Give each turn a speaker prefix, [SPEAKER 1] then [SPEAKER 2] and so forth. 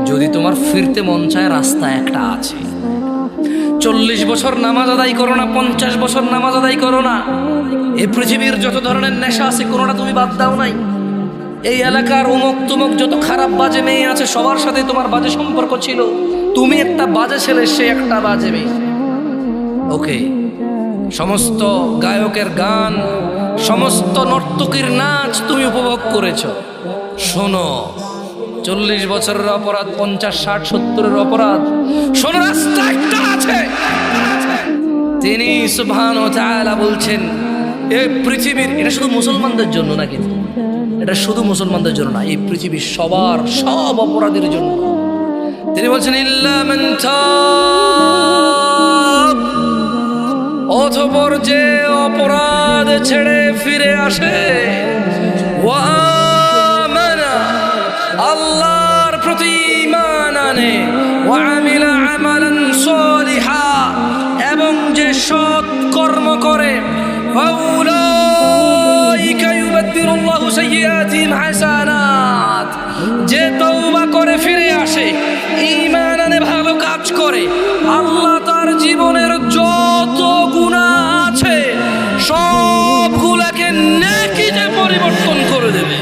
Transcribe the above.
[SPEAKER 1] যদি তোমার ফিরতে মন চায়, রাস্তা একটা আছে। 40 বছর নামাজ আদায় করো না, 50 বছর নামাজ আদায় করো না, এই পৃথিবীর যত ধরনের নেশা আছে কোনোটা তুমি বাদ দাও নাই। এই এলাকার অমুক তুমুক যত খারাপ বাজে মেয়ে আছে সবার সাথে তোমার বাজে সম্পর্ক ছিল। তুমি একটা বাজে ছেলে, সে একটা বাজে মেয়ে। ওকে, সমস্ত গায়কের গান, সমস্ত নর্তকীর নাচ তুমি উপভোগ করেছো। শোনো, 40 বছরের অপরাধ, 50, 60, 70-এর অপরাধ, শোনো রাস্তা একটা আছে। তিনি সুবহানাহু ওয়া তাআলা বলছেন এই পৃথিবীর, এটা শুধু মুসলমানদের জন্য না, কিন্তু এটা শুধু মুসলমানদের জন্য না, এই পৃথিবীর সবার সব অপরাধীর জন্য। তিনি বলছেন ইল্লা মান তাব, অতঃপর যে অপরাধ ছেড়ে ফিরে আসে, ওয়া আমানা, আল্লাহর প্রতি ঈমান আনে, ওয়া আমিলা আমালান সালিহা, এবং যে সৎ কর্ম করে, ফাউলাইকা ইউবাদদিলুল্লাহু সাইয়্যাতিহিম হাসানাত, যে তওবা করে ফিরে আসে, ঈমান আনে, ভালো কাজ করে, আল্লাহ তার জীবনের যত গুনাহ আছে সবগুলোকে নেকিতে পরিবর্তন করে দেবে।